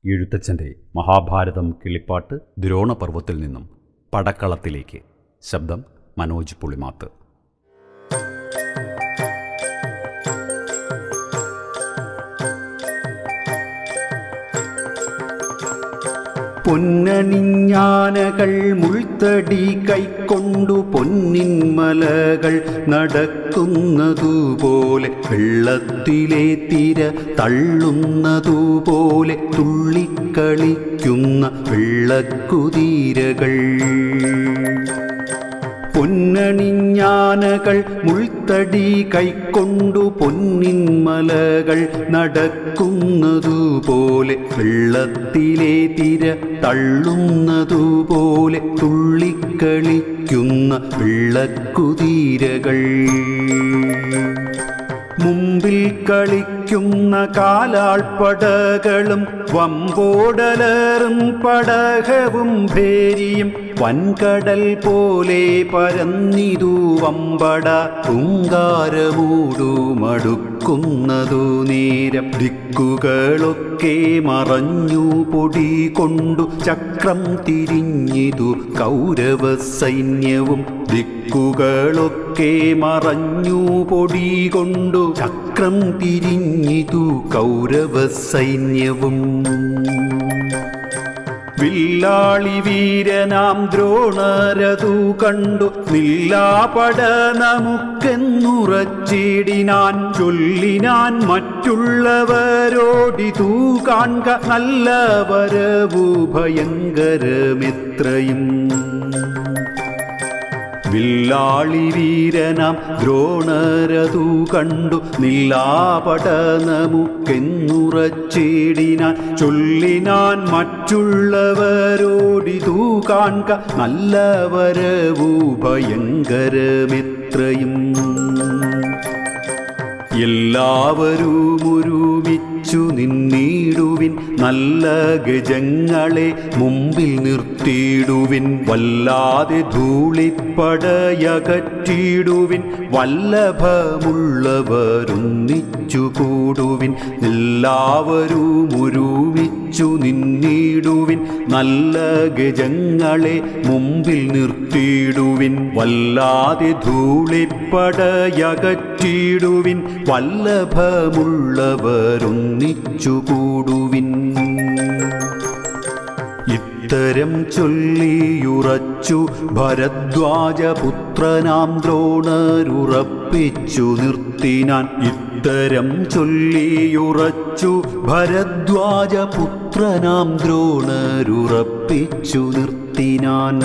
എഴുത്തച്ഛൻ്റെ മഹാഭാരതം കിളിപ്പാട്ട് ദ്രോണപർവ്വത്തിൽ നിന്നും പടക്കളത്തിലേക്ക്. ശബ്ദം മനോജ് പുളിമാത്ത്. പൊന്നണിഞ്ഞാനകൾ മുൾത്തടി കൈക്കൊണ്ടു പൊന്നിൻ മലകൾ നടക്കുന്നതുപോലെ, വെള്ളത്തിലെ തിര തള്ളുന്നതുപോലെ തുള്ളിക്കളിക്കുന്ന വെള്ളക്കുതിരകൾ. പൊന്നണിഞ്ഞാനകൾ മുൾത്തടി കൈക്കൊണ്ടു പൊന്നിൻ മലകൾ നടക്കുന്നതുപോലെ, വെള്ളത്തിലെ തിര തള്ളുന്നതുപോലെ തുള്ളിക്കളിക്കുന്ന വെള്ളക്കുതിരകൾ. മുമ്പിൽ കളിക്കുന്ന കാലാൾപ്പടകളും വമ്പോടലറും പടഹവും ഭേരിയും, വൻകടൽ പോലെ പരന്നിതു വമ്പട ഹുങ്കാരമൂടുമടുക്കുന്നതു നേരം. ദിക്കുകളൊക്കെ മറഞ്ഞു പൊടി കൊണ്ടു ചക്രം തിരിഞ്ഞിതു കൗരവ സൈന്യവും. ദിക്കുകളൊക്കെ മറഞ്ഞു പൊടി കൊണ്ടു ചക്രം തിരിഞ്ഞിതു കൗരവ സൈന്യവും. വില്ലാളി വീരനാം ദ്രോണരതു കണ്ടു നില്ലാപട നമുക്കെന്നുറച്ചിടിനാൻ. ചൊല്ലിനാൻ മറ്റുള്ളവരോടിതു കാൺക നല്ല വരവു ഭയങ്കരമെത്രയും. വില്ലാളി വീരനാം ദ്രോണരതു കണ്ടു നില്ലാപട നമുക്കെന്നുറച്ചിടിനാൻ. ചൊല്ലിനാൻ മറ്റുള്ളവരോടിതു കാൺക നല്ല വരവു ഭയങ്കരമെത്രയും. എല്ലാവരും ഒരുമിച്ചു നിന്നിടുവിൻ, നല്ല ഗജങ്ങളെ മുമ്പിൽ നിർത്തിയിടുവിൻ. വല്ലാതെ ധൂളിപ്പടയകറ്റിടുവിൻ, വല്ലഭമുള്ളവരൊന്നിച്ചു കൂടുവിൻ. എല്ലാവരും ഒരുമിച്ചു നിന്നിടുവിൻ, നല്ല ഗജങ്ങളെ മുമ്പിൽ നിർത്തിയിടുവിൻ. വല്ലാതെ ധൂളിപ്പടയകറ്റിടുവിൻ, വല്ലഭമുള്ളവരൊന്നിച്ചു കൂടുവിൻ. ഇത്തരം ചൊല്ലിയുറച്ചു ഭരദ്വാജപുത്രനാം ദ്രോണരുറപ്പിച്ചു നിർത്തിനാൻ. ഇത്തരം ചൊല്ലിയുറച്ചു ഭരദ്വാജപുത്രനാം ദ്രോണരുറപ്പിച്ചു നിർത്തിനാൻ.